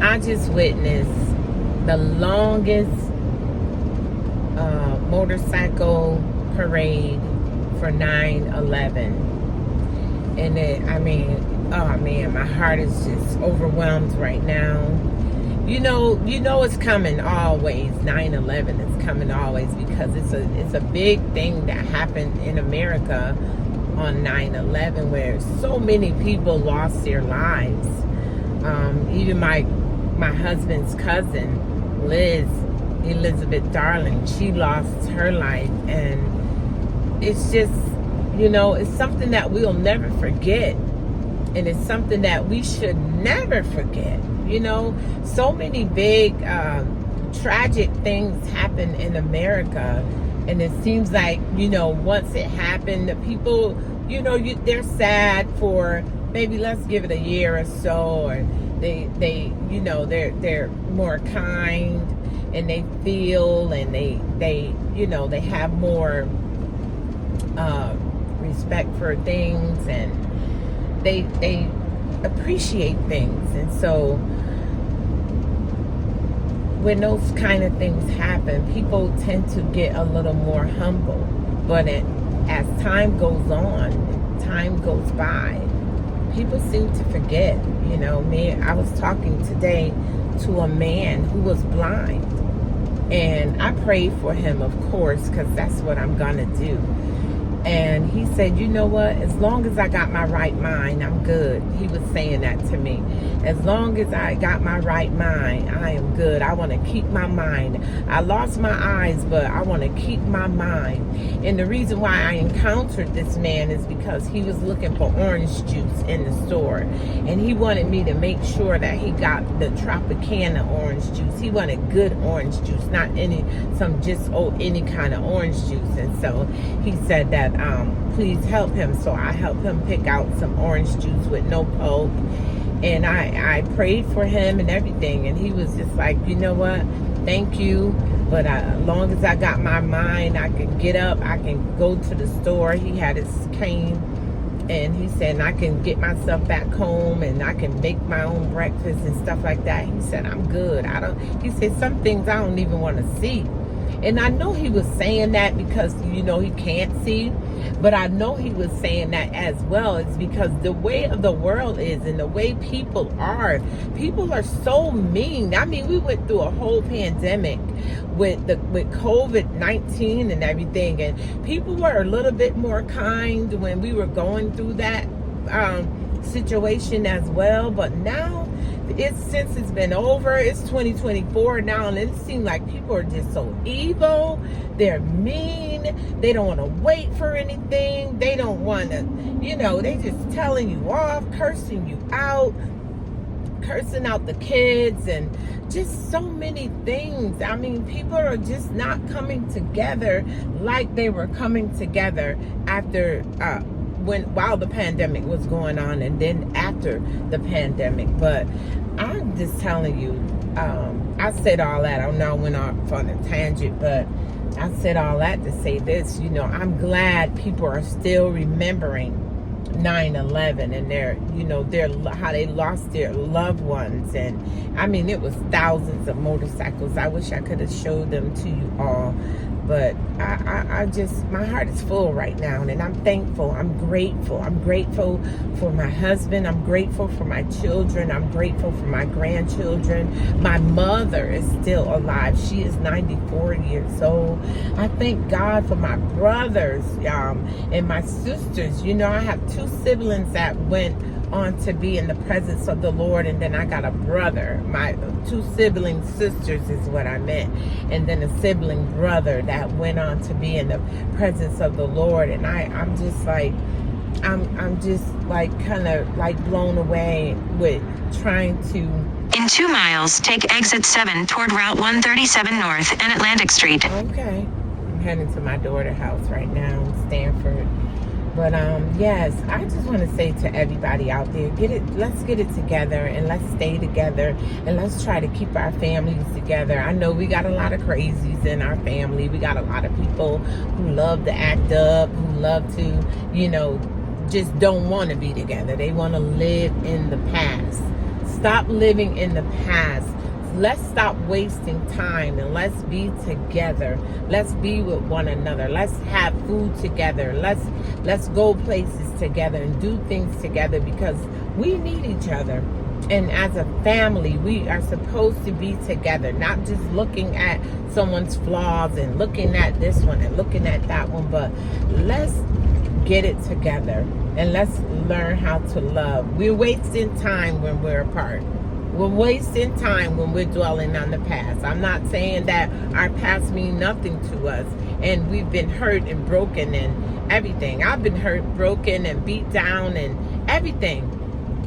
I just witnessed the longest motorcycle parade for 9/11, and oh man, my heart is just overwhelmed right now. You know it's coming always. 9/11 is coming always, because it's a big thing that happened in America on 9/11, where so many people lost their lives. Even my husband's cousin, Elizabeth Darling, she lost her life. And it's just, it's something that we'll never forget. And it's something that we should never forget. So many big tragic things happen in America, and it seems like, once it happened, the people, they're sad for maybe, let's give it a year or so, or they're more kind, and they feel, and they have more respect for things, and they appreciate things. And so when those kind of things happen, people tend to get a little more humble. But as time goes on, time goes by, people seem to forget. I was talking today to a man who was blind, and I prayed for him, of course, because that's what I'm gonna do. And he said, you know what, as long as I got my right mind, I'm good. He was saying that to me. As long as I got my right mind, I am good. I want to keep my mind. I lost my eyes, but I want to keep my mind. And the reason why I encountered this man is because he was looking for orange juice in the store. And he wanted me to make sure that he got the Tropicana orange juice. He wanted good orange juice, not any kind of orange juice. And so he said that please help him. So I helped him pick out some orange juice with no pulp, and I prayed for him and everything. And he was just like, you know what, thank you, but as long as I got my mind, I can get up, I can go to the store. He had his cane, and he said, I can get myself back home, and I can make my own breakfast and stuff like that. He said, I'm good. He said, some things I don't even want to see. And I know he was saying that because, he can't see. But I know he was saying that as well. It's because the way of the world is, and the way people are so mean. I mean, we went through a whole pandemic with COVID-19 and everything. And people were a little bit more kind when we were going through that situation as well. But now, since it's been over, it's 2024 now, and it seems like people are just so evil. They're mean. They don't want to wait for anything. They don't want to, they just telling you off, cursing you out, cursing out the kids, and just so many things. I mean, people are just not coming together like they were coming together after while the pandemic was going on, and then after the pandemic. But I'm just telling you, I said all that. I know I went off on a tangent, but I said all that to say this. I'm glad people are still remembering 9/11 and their how they lost their loved ones. And I mean, it was thousands of motorcycles. I wish I could have showed them to you all. But I just, my heart is full right now, and I'm thankful. I'm grateful. I'm grateful for my husband. I'm grateful for my children. I'm grateful for my grandchildren. My mother is still alive. She is 94 years old. I thank God for my brothers and my sisters. I have two siblings that went on to be in the presence of the Lord, and then I got a brother. My two sibling sisters is what I meant, and then a sibling brother that went on to be in the presence of the Lord. And I'm just like, I'm just like kind of like blown away with trying to. In 2 miles, take exit 7 toward Route 137 North and Atlantic Street. Okay, I'm heading to my daughter's house right now in Stanford. But yes, I just want to say to everybody out there, let's get it together, and let's stay together, and let's try to keep our families together. I know we got a lot of crazies in our family. We got a lot of people who love to act up, who love to, just don't want to be together. They want to live in the past. Stop living in the past. Let's stop wasting time and let's be together. Let's be with one another. Let's have food together. Let's go places together and do things together, because we need each other. And as a family, we are supposed to be together, not just looking at someone's flaws and looking at this one and looking at that one, but let's get it together and let's learn how to love. We're wasting time when we're apart. We're wasting time when we're dwelling on the past. I'm not saying that our past mean nothing to us and we've been hurt and broken and everything. I've been hurt, broken, and beat down and everything.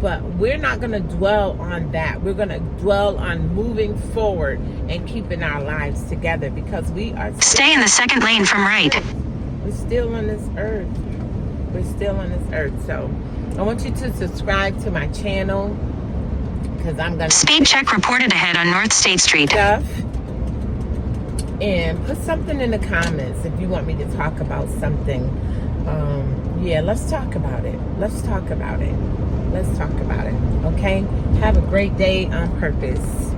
But we're not going to dwell on that. We're going to dwell on moving forward and keeping our lives together, because we are... Stay in the second lane from right. We're still on this earth. We're still on this earth. So I want you to subscribe to my channel, because I'm going to... Speed check reported ahead on North State Street. Stuff. And put something in the comments if you want me to talk about something. Yeah, let's talk about it. Let's talk about it. Let's talk about it. Okay? Have a great day on purpose.